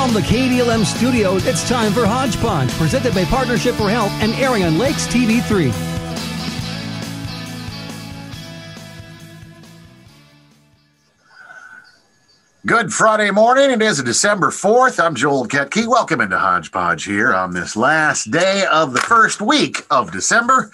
From the KDLM studios, it's time for Hodge Podge, presented by Partnership for Health and airing on Lakes TV3. Good Friday morning. It is December 4th. I'm Joel Ketke. Welcome into Hodge Podge here on this last day of the first week of December.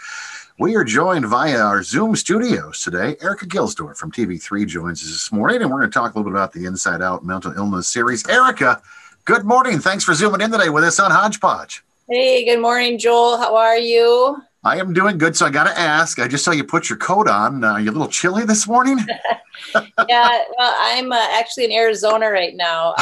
We are joined via our Zoom studios today. Erica Gilsdorf from TV3 joins us this morning, and we're going to talk a little bit about the Inside Out mental illness series. Erica, good morning. Thanks for zooming in today with us on Hodge Podge. Hey, good morning, Joel. How are you? I am doing good, so I got to ask. I just saw you put your coat on. You a little chilly this morning? Yeah, well, I'm actually in Arizona right now.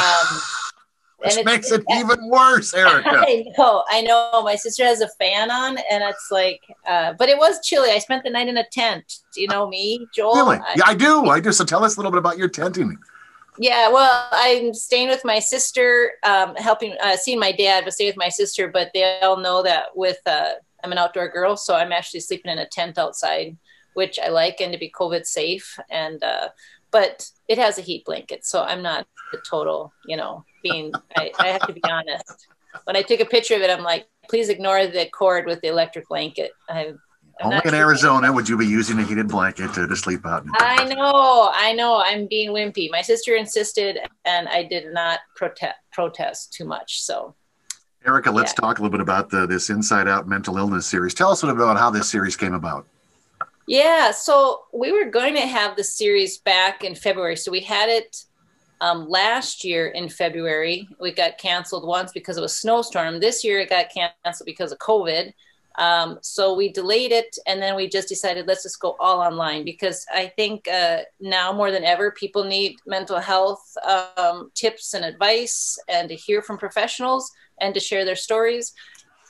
Which makes it even worse, Erica. I know. My sister has a fan on, and it's like, but it was chilly. I spent the night in a tent. Do you know me, Joel? Really? Yeah, I do. So tell us a little bit about your tenting. Yeah, well, I'm staying with my sister, seeing my dad, but staying with my sister. But they all know that I'm an outdoor girl, so I'm actually sleeping in a tent outside, which I like, and to be COVID safe. And but it has a heat blanket, so I'm not the total, I have to be honest. When I took a picture of it, I'm like, please ignore the cord with the electric blanket. Only in Arizona would you be using a heated blanket to sleep out. I know. I'm being wimpy. My sister insisted, and I did not protest too much. So, Erica, let's talk a little bit about this Inside Out mental illness series. Tell us a little bit about how this series came about. Yeah, so we were going to have the series back in February. So we had it last year in February. We got canceled once because of a snowstorm. This year it got canceled because of COVID. So we delayed it, and then we just decided, let's just go all online, because I think now more than ever, people need mental health tips and advice, and to hear from professionals and to share their stories.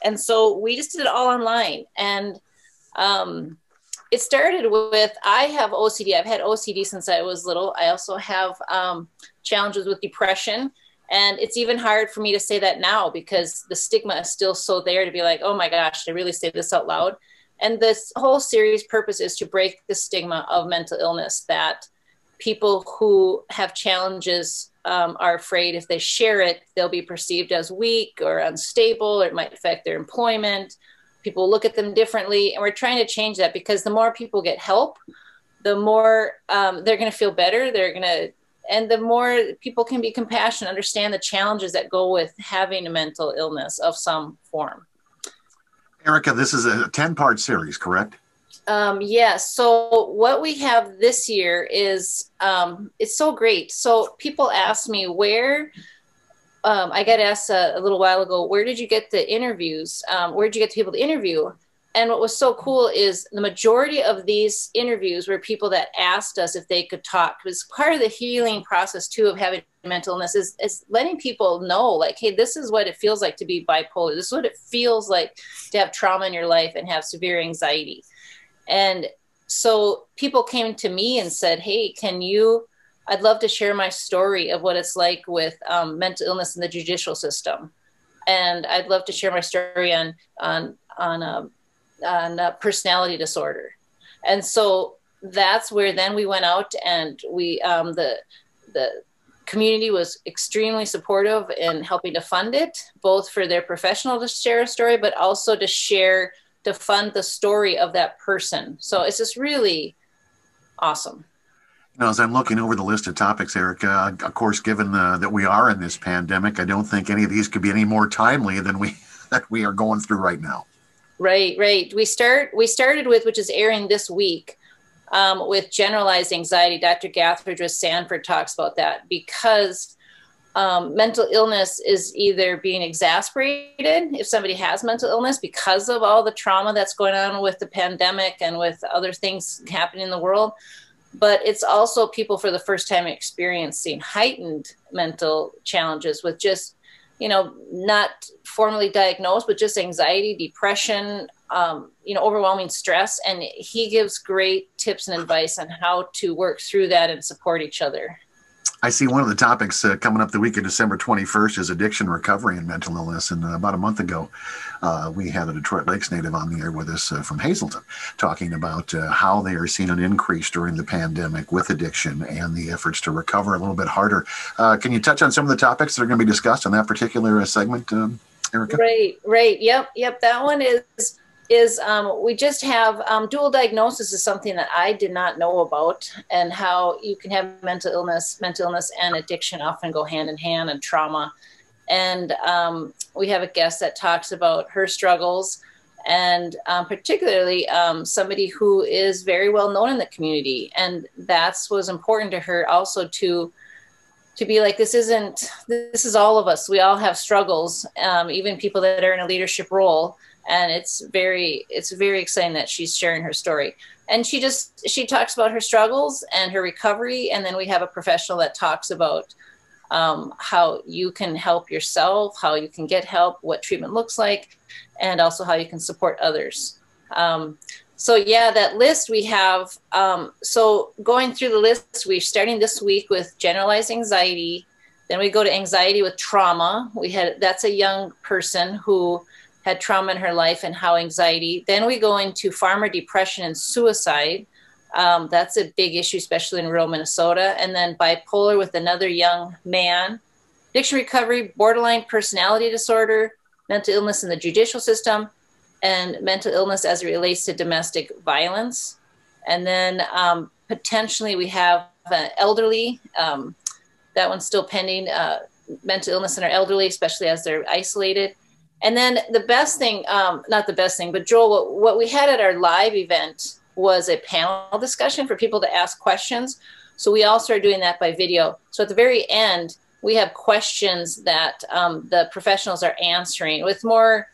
And so we just did it all online. And it started with, I have OCD. I've had OCD since I was little. I also have challenges with depression. And it's even hard for me to say that now, because the stigma is still so there to be like, oh my gosh, did I really say this out loud? And this whole series purpose is to break the stigma of mental illness, that people who have challenges are afraid if they share it, they'll be perceived as weak or unstable, or it might affect their employment. People look at them differently. And we're trying to change that, because the more people get help, the more they're going to feel better. And the more people can be compassionate, understand the challenges that go with having a mental illness of some form. Erica, this is a 10-part series, correct? Yes. So what we have this year is, it's so great. So people ask me where, I got asked a little while ago, where did you get the interviews? Where did you get the people to interview? And what was so cool is the majority of these interviews were people that asked us if they could talk. It was part of the healing process too of having mental illness, is letting people know, like, hey, this is what it feels like to be bipolar. This is what it feels like to have trauma in your life and have severe anxiety. And so people came to me and said, hey, I'd love to share my story of what it's like with mental illness in the judicial system. And I'd love to share my story on personality disorder. And so that's where then we went out, and we the community was extremely supportive in helping to fund it, both for their professional to share a story, but also to fund the story of that person. So it's just really awesome. As I'm looking over the list of topics, Erica, of course, given that we are in this pandemic, I don't think any of these could be any more timely than that we are going through right now. Right. We started with, which is airing this week, with generalized anxiety. Dr. Gathridge with Sanford talks about that, because mental illness is either being exacerbated if somebody has mental illness because of all the trauma that's going on with the pandemic and with other things happening in the world. But it's also people for the first time experiencing heightened mental challenges with just, not formally diagnosed, but just anxiety, depression, overwhelming stress. And he gives great tips and advice on how to work through that and support each other. I see one of the topics coming up the week of December 21st is addiction recovery and mental illness. And about a month ago, we had a Detroit Lakes native on the air with us from Hazleton talking about how they are seeing an increase during the pandemic with addiction and the efforts to recover a little bit harder. Can you touch on some of the topics that are going to be discussed in that particular segment, Erica? Right. Yep. That one is we just have dual diagnosis is something that I did not know about, and how you can have mental illness and addiction often go hand in hand, and trauma. And we have a guest that talks about her struggles, and particularly somebody who is very well known in the community. And that's was important to her also to be like, this is all of us. We all have struggles, even people that are in a leadership role. And it's very exciting that she's sharing her story. And she talks about her struggles and her recovery. And then we have a professional that talks about how you can help yourself, how you can get help, what treatment looks like, and also how you can support others. So yeah, that list we have. So going through the list, we're starting this week with generalized anxiety. Then we go to anxiety with trauma. That's a young person who had trauma in her life and how anxiety. Then we go into farmer depression and suicide. That's a big issue, especially in rural Minnesota. And then bipolar with another young man, addiction recovery, borderline personality disorder, mental illness in the judicial system, and mental illness as it relates to domestic violence. And then potentially we have elderly, that one's still pending, mental illness in our elderly, especially as they're isolated. And then the best thing, not the best thing, but Joel, what we had at our live event was a panel discussion for people to ask questions. So we all started doing that by video. So at the very end, we have questions that the professionals are answering with more,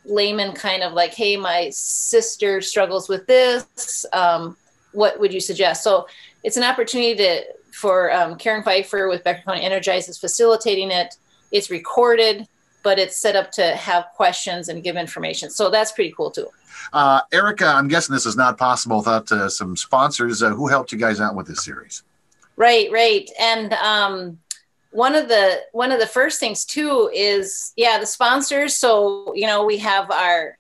layman kind of like, hey, my sister struggles with this. What would you suggest? So it's an opportunity for Karen Pfeiffer with Becker County Energized is facilitating it. It's recorded, but it's set up to have questions and give information. So that's pretty cool too. Erica, I'm guessing this is not possible without some sponsors. Who helped you guys out with this series? Right. And one of the first things too is, the sponsors. So, we have our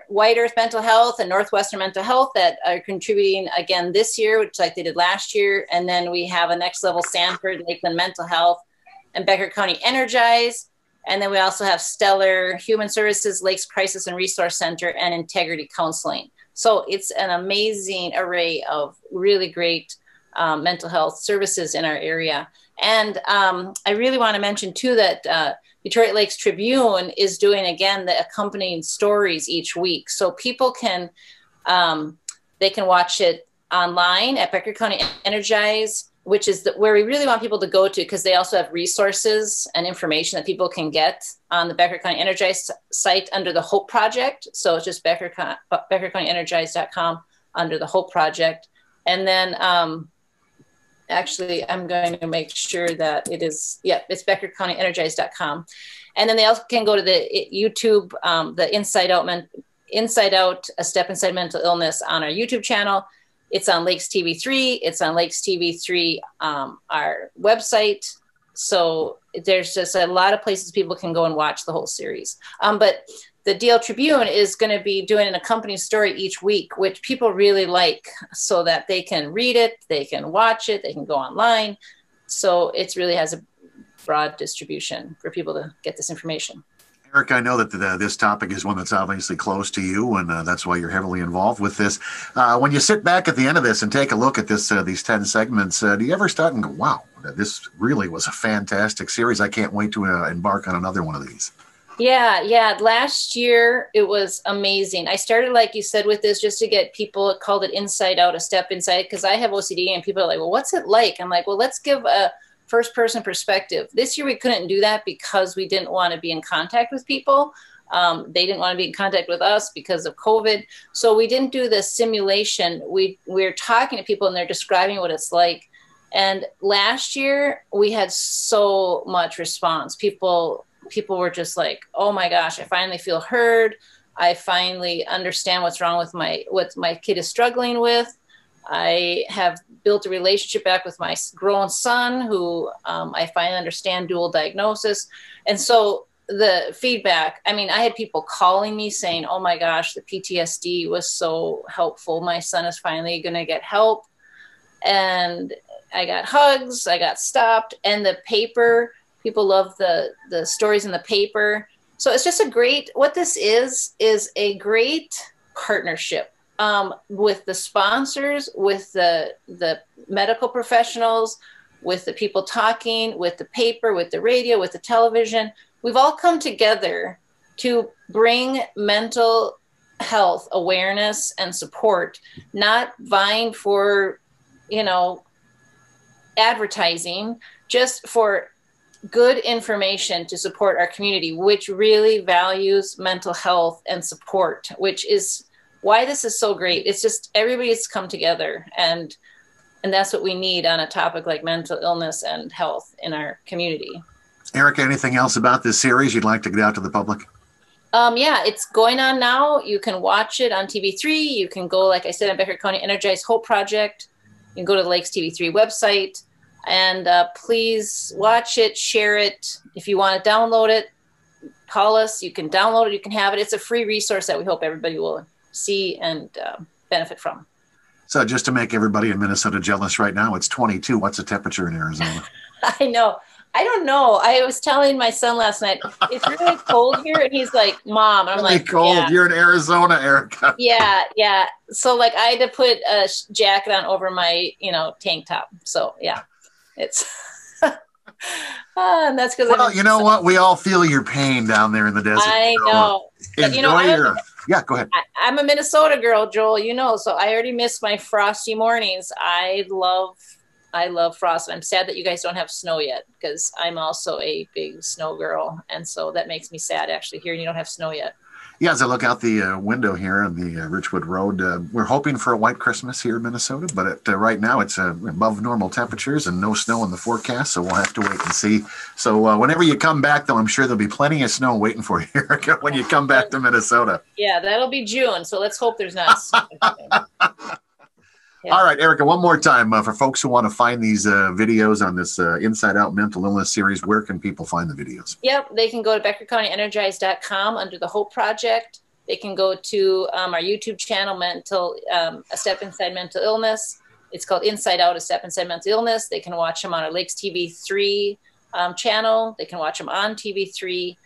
White Earth Mental Health and Northwestern Mental Health that are contributing again this year, which like they did last year. And then we have a Next Level Sanford, Lakeland Mental Health, and Becker County Energize. And then we also have Stellar Human Services, Lakes Crisis and Resource Center, and Integrity Counseling. So it's an amazing array of really great mental health services in our area. And I really want to mention too that Detroit Lakes Tribune is doing again the accompanying stories each week, so people can they can watch it online at Becker County Energize, which is where we really want people to go to, because they also have resources and information that people can get on the Becker County Energize site under the Hope Project. So it's just BeckerCountyEnergize.com under the Hope Project. And then actually, I'm going to make sure that it is, it's BeckerCountyEnergize.com. And then they also can go to the YouTube, the Inside Out, A Step Inside Mental Illness on our YouTube channel. It's on Lakes TV3. It's on Lakes TV3, our website. So there's just a lot of places people can go and watch the whole series. But the DL Tribune is going to be doing an accompanying story each week, which people really like, so that they can read it, they can watch it, they can go online. So it really has a broad distribution for people to get this information. Eric, I know that this topic is one that's obviously close to you, and that's why you're heavily involved with this. When you sit back at the end of this and take a look at these 10 segments, do you ever start and go, wow, this really was a fantastic series. I can't wait to embark on another one of these. Yeah. Last year, it was amazing. I started, like you said, with this just to get people, called it Inside Out, A Step Inside, because I have OCD and people are like, well, what's it like? I'm like, well, let's give a first person perspective. This year we couldn't do that because we didn't want to be in contact with people. They didn't want to be in contact with us because of COVID. So we didn't do the simulation. We're talking to people and they're describing what it's like. And last year we had so much response. People were just like, oh my gosh, I finally feel heard. I finally understand what's wrong with what my kid is struggling with. I have built a relationship back with my grown son who I finally understand dual diagnosis. And so the feedback, I mean, I had people calling me saying, oh my gosh, the PTSD was so helpful. My son is finally going to get help. And I got hugs, I got stopped, and the paper, people love the stories in the paper. So it's just what this is a great partnership with the sponsors, with the medical professionals, with the people talking, with the paper, with the radio, with the television. We've all come together to bring mental health awareness and support, not vying for, advertising, just for good information to support our community, which really values mental health and support, which is why this is so great. It's just everybody's come together, and that's what we need on a topic like mental illness and health in our community. Erica, anything else about this series you'd like to get out to the public? Yeah, it's going on now. You can watch it on TV3. You can go, like I said, on Becker County Energized Hope Project. You can go to the Lakes TV3 website, and please watch it, share it. If you want to download it, call us. You can download it. You can have it. It's a free resource that we hope everybody will see and benefit from. So just to make everybody in Minnesota jealous right now, it's 22. What's the temperature in Arizona? I know. I don't know. I was telling my son last night, it's really cold here. And he's like, Mom. And I'm really like, cold. Yeah. You're in Arizona, Erica. Yeah. So like I had to put a jacket on over my, tank top. So yeah, it's, and that's because. Well, you know what? We all feel your pain down there in the desert. I know. But, yeah, go ahead. I'm a Minnesota girl, Joel, so I already miss my frosty mornings. I love frost. I'm sad that you guys don't have snow yet, because I'm also a big snow girl. And so that makes me sad, actually, hearing you don't have snow yet. Yeah, as I look out the window here on the Richwood Road, we're hoping for a white Christmas here in Minnesota, but right now it's above normal temperatures and no snow in the forecast, so we'll have to wait and see. So whenever you come back, though, I'm sure there'll be plenty of snow waiting for you when you come back to Minnesota. Yeah, that'll be June, so let's hope there's not snow. Yeah. All right, Erica, one more time for folks who want to find these videos on this Inside Out Mental Illness series, where can people find the videos? Yep, they can go to BeckerCountyEnergized.com under the Hope Project. They can go to our YouTube channel, A Step Inside Mental Illness. It's called Inside Out, A Step Inside Mental Illness. They can watch them on our Lakes TV3 channel. They can watch them on TV3.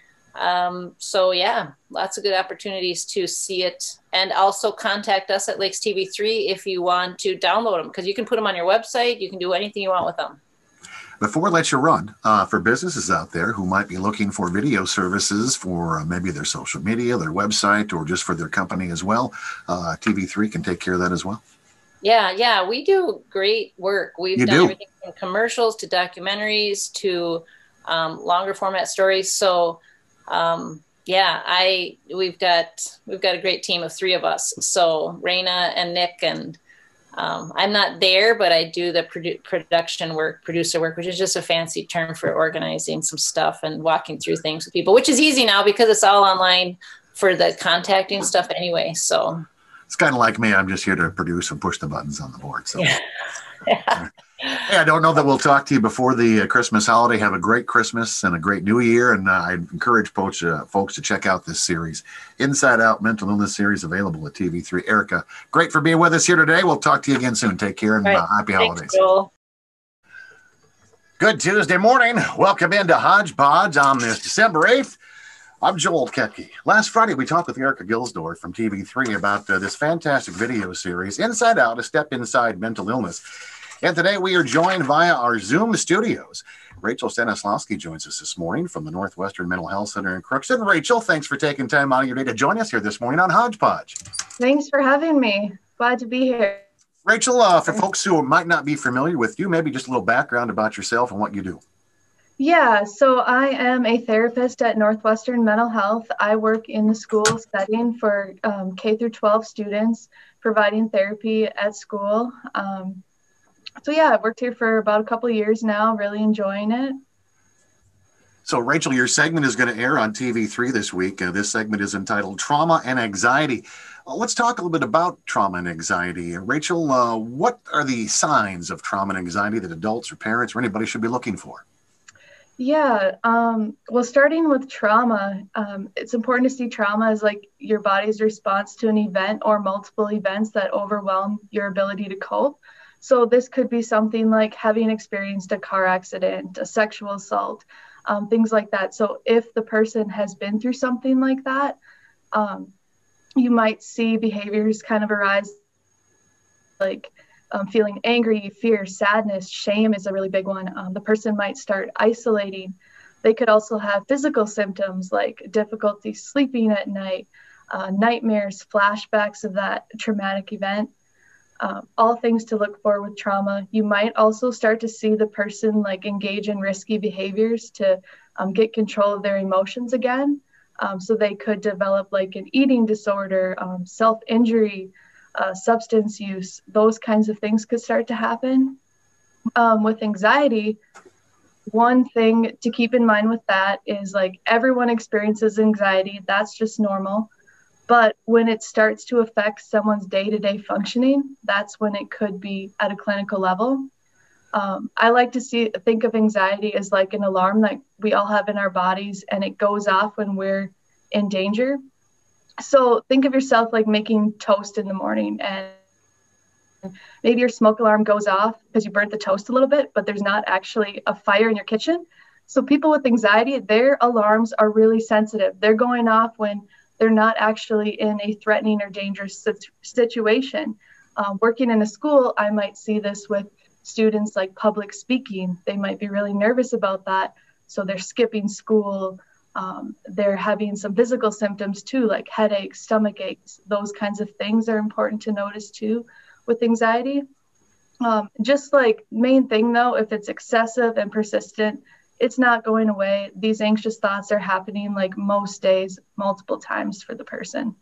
So yeah, lots of good opportunities to see it, and also contact us at Lakes TV3 if you want to download them, because you can put them on your website. You can do anything you want with them. Before I let you run, for businesses out there who might be looking for video services for maybe their social media, their website, or just for their company as well, TV3 can take care of that as well. Yeah, we do great work. We've done everything from commercials to documentaries to longer format stories. So we've got a great team of three of us. So Raina and Nick, and I'm not there, but I do the production work, producer work, which is just a fancy term for organizing some stuff and walking through things with people, which is easy now because it's all online for the contacting stuff anyway. So it's kind of like me. I'm just here to produce and push the buttons on the board. So. Yeah. Hey, I don't know that we'll talk to you before the Christmas holiday. Have a great Christmas and a great New Year. And I encourage folks to check out this series, Inside Out Mental Illness series, available at TV3. Erica, great for being with us here today. We'll talk to you again soon. Take care and happy holidays. Joel. Good Tuesday morning. Welcome into Hodge Podge on this December 8th. I'm Joel Ketke. Last Friday, we talked with Erica Gilsdorf from TV3 about this fantastic video series, Inside Out, A Step Inside Mental Illness. And today we are joined via our Zoom studios. Rachel Stanislavski joins us this morning from the Northwestern Mental Health Center in Crookston. Rachel, thanks for taking time out of your day to join us here this morning on Hodge Podge. Thanks for having me. Glad to be here. Rachel, for folks who might not be familiar with you, maybe just a little background about yourself and what you do. Yeah, so I am a therapist at Northwestern Mental Health. I work in the school setting for K through 12 students, providing therapy at school. So yeah, I've worked here for about a couple of years now, really enjoying it. So, Rachel, your segment is going to air on TV3 this week. This segment is entitled Trauma and Anxiety. Let's talk a little bit about trauma and anxiety. Rachel, what are the signs of trauma and anxiety that adults or parents or anybody should be looking for? Yeah, well, starting with trauma, it's important to see trauma as like your body's response to an event or multiple events that overwhelm your ability to cope. So this could be something like having experienced a car accident, a sexual assault, things like that. So if the person has been through something like that, you might see behaviors kind of arise like feeling angry, fear, sadness, shame is a really big one. The person might start isolating. They could also have physical symptoms like difficulty sleeping at night, nightmares, flashbacks of that traumatic event. All things to look for with trauma. You might also start to see the person like engage in risky behaviors to get control of their emotions again. So they could develop like an eating disorder, self-injury, substance use. Those kinds of things could start to happen. With anxiety, one thing to keep in mind with that is like everyone experiences anxiety. That's just normal. But when it starts to affect someone's day-to-day functioning, that's when it could be at a clinical level. I like to think of anxiety as like an alarm that we all have in our bodies, and it goes off when we're in danger. So think of yourself like making toast in the morning, and maybe your smoke alarm goes off because you burnt the toast a little bit, but there's not actually a fire in your kitchen. So people with anxiety, their alarms are really sensitive. They're going off when they're not actually in a threatening or dangerous situation. Working in a school, I might see this with students like public speaking. They might be really nervous about that. So they're skipping school. They're having some physical symptoms too, like headaches, stomach aches. Those kinds of things are important to notice too with anxiety. Just like main thing though, if it's excessive and persistent, it's not going away. These anxious thoughts are happening like most days, multiple times for the person.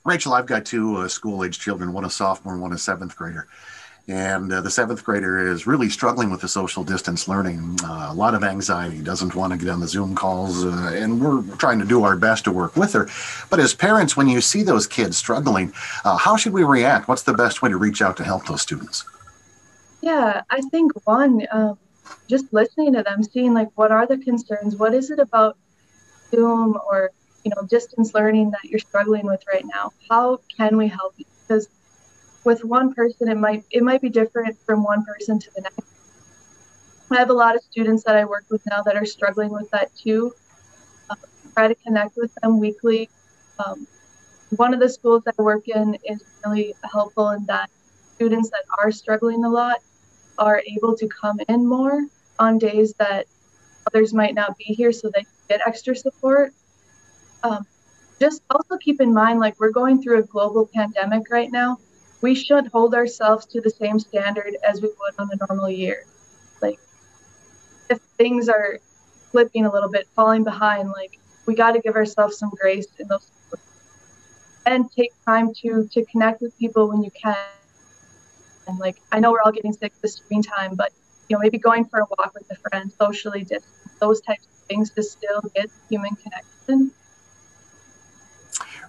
Rachel, I've got two school-age children, one a sophomore and one a seventh grader. And the seventh grader is really struggling with the social distance learning, a lot of anxiety, doesn't want to get on the Zoom calls, and we're trying to do our best to work with her. But as parents, when you see those kids struggling, how should we react? What's the best way to reach out to help those students? Yeah, I think one, just listening to them, seeing like what are the concerns, what is it about Zoom or distance learning that you're struggling with right now? How can we help you? Because with one person, it might be different from one person to the next. I have a lot of students that I work with now that are struggling with that too. Try to connect with them weekly. One of the schools that I work in is really helpful in that students that are struggling a lot are able to come in more on days that others might not be here, so they get extra support. Just also keep in mind, like we're going through a global pandemic right now. We should hold ourselves to the same standard as we would on a normal year. Like if things are flipping a little bit, falling behind, like we got to give ourselves some grace in those and take time to connect with people when you can. And like, I know we're all getting sick of the screen time, but maybe going for a walk with a friend, socially distance, those types of things to still get human connection.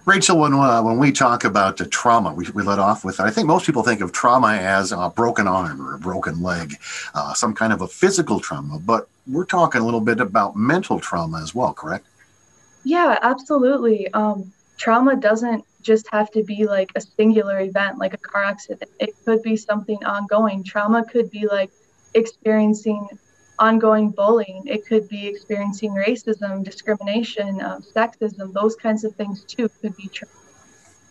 Rachel, when we talk about trauma, we let off with, I think most people think of trauma as a broken arm or a broken leg, some kind of a physical trauma, but we're talking a little bit about mental trauma as well, correct? Yeah, absolutely. Trauma doesn't just have to be like a singular event, like a car accident. It could be something ongoing. Trauma could be like experiencing ongoing bullying. It could be experiencing racism, discrimination, sexism, those kinds of things too could be true.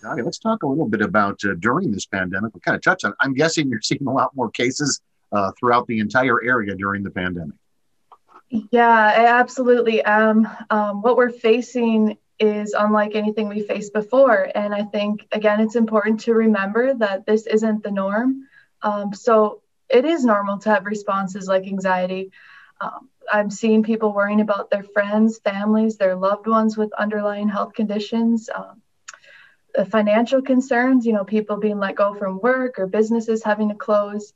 Okay, let's talk a little bit about during this pandemic. We kind of touched on it. I'm guessing you're seeing a lot more cases throughout the entire area during the pandemic. Yeah, I absolutely am. What we're facing is unlike anything we faced before. And I think, again, it's important to remember that this isn't the norm. So it is normal to have responses like anxiety. I'm seeing people worrying about their friends, families, their loved ones with underlying health conditions, financial concerns, people being let go from work or businesses having to close.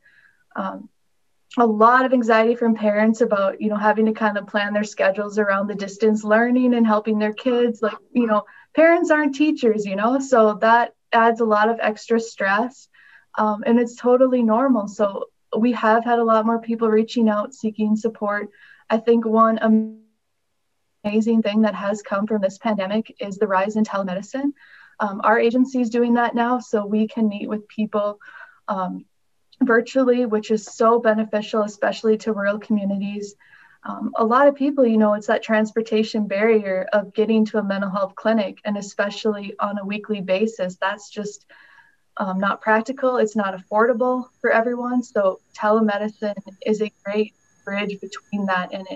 a lot of anxiety from parents about, having to kind of plan their schedules around the distance learning and helping their kids. Like, parents aren't teachers, so that adds a lot of extra stress. And it's totally normal. So we have had a lot more people reaching out, seeking support. I think one amazing thing that has come from this pandemic is the rise in telemedicine. Our agency is doing that now, so we can meet with people virtually, which is so beneficial, especially to rural communities. A lot of people, it's that transportation barrier of getting to a mental health clinic, and especially on a weekly basis, that's just not practical. It's not affordable for everyone. So telemedicine is a great bridge between that, and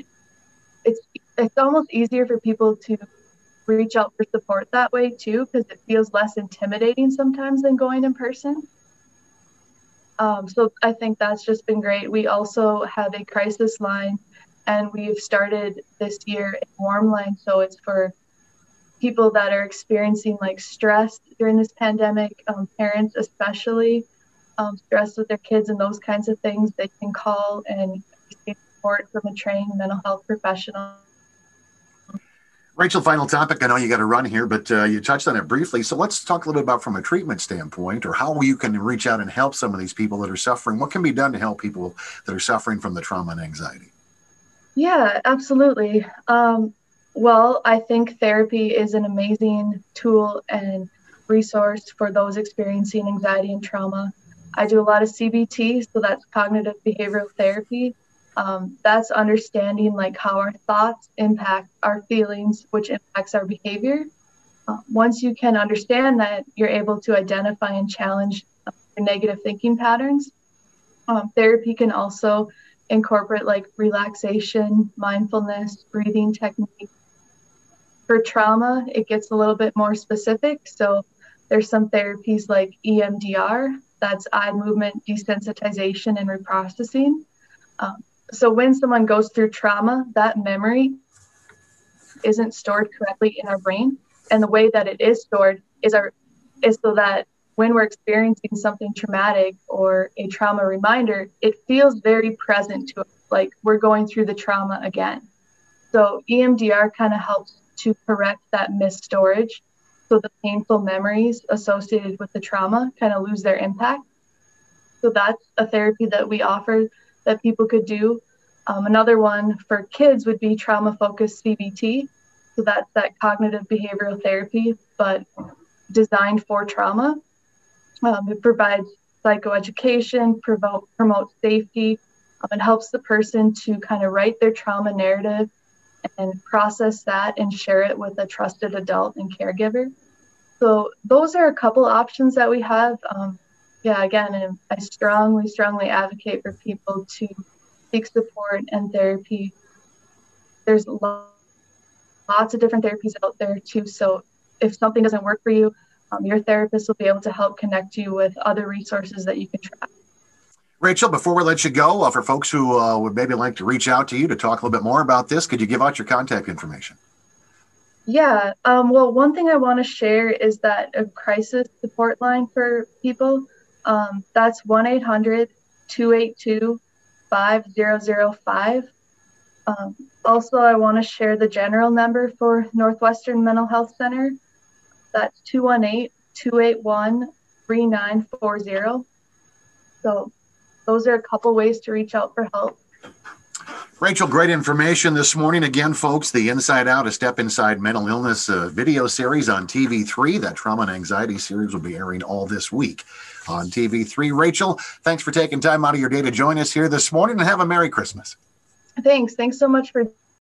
it's almost easier for people to reach out for support that way too, because it feels less intimidating sometimes than going in person. So I think that's just been great. We also have a crisis line, and we've started this year a warm line. So it's for people that are experiencing like stress during this pandemic, parents especially, stress with their kids and those kinds of things. They can call and receive support from a trained mental health professional. Rachel, final topic. I know you got to run here, but you touched on it briefly. So let's talk a little bit about from a treatment standpoint, or how you can reach out and help some of these people that are suffering. What can be done to help people that are suffering from the trauma and anxiety? Yeah, absolutely. Well, I think therapy is an amazing tool and resource for those experiencing anxiety and trauma. I do a lot of CBT, so that's cognitive behavioral therapy. That's understanding like how our thoughts impact our feelings, which impacts our behavior. Once you can understand that, you're able to identify and challenge your negative thinking patterns. Therapy can also incorporate like relaxation, mindfulness, breathing techniques. For trauma, it gets a little bit more specific. So there's some therapies like EMDR, that's eye movement desensitization and reprocessing. So when someone goes through trauma, that memory isn't stored correctly in our brain. And the way that it is stored is so that when we're experiencing something traumatic or a trauma reminder, it feels very present to us, like we're going through the trauma again. So EMDR kind of helps to correct that missed storage, so the painful memories associated with the trauma kind of lose their impact. So that's a therapy that we offer that people could do. Another one for kids would be trauma-focused CBT. So that's that cognitive behavioral therapy, but designed for trauma. It provides psychoeducation, promotes safety. It helps the person to kind of write their trauma narrative and process that and share it with a trusted adult and caregiver. So those are a couple options that we have. Again, I strongly advocate for people to seek support and therapy. There's lots of different therapies out there too. So if something doesn't work for you, your therapist will be able to help connect you with other resources that you can try. Rachel, before we let you go, for folks who would maybe like to reach out to you to talk a little bit more about this, could you give out your contact information? Yeah. Well, one thing I want to share is that a crisis support line for people, that's 1-800-282-5005. Also, I want to share the general number for Northwestern Mental Health Center. That's 218-281-3940. So those are a couple ways to reach out for help. Rachel, great information this morning. Again, folks, the Inside Out, a Step Inside Mental Illness video series on TV3. That trauma and anxiety series will be airing all this week on TV3. Rachel, thanks for taking time out of your day to join us here this morning, and have a Merry Christmas. Thanks so much for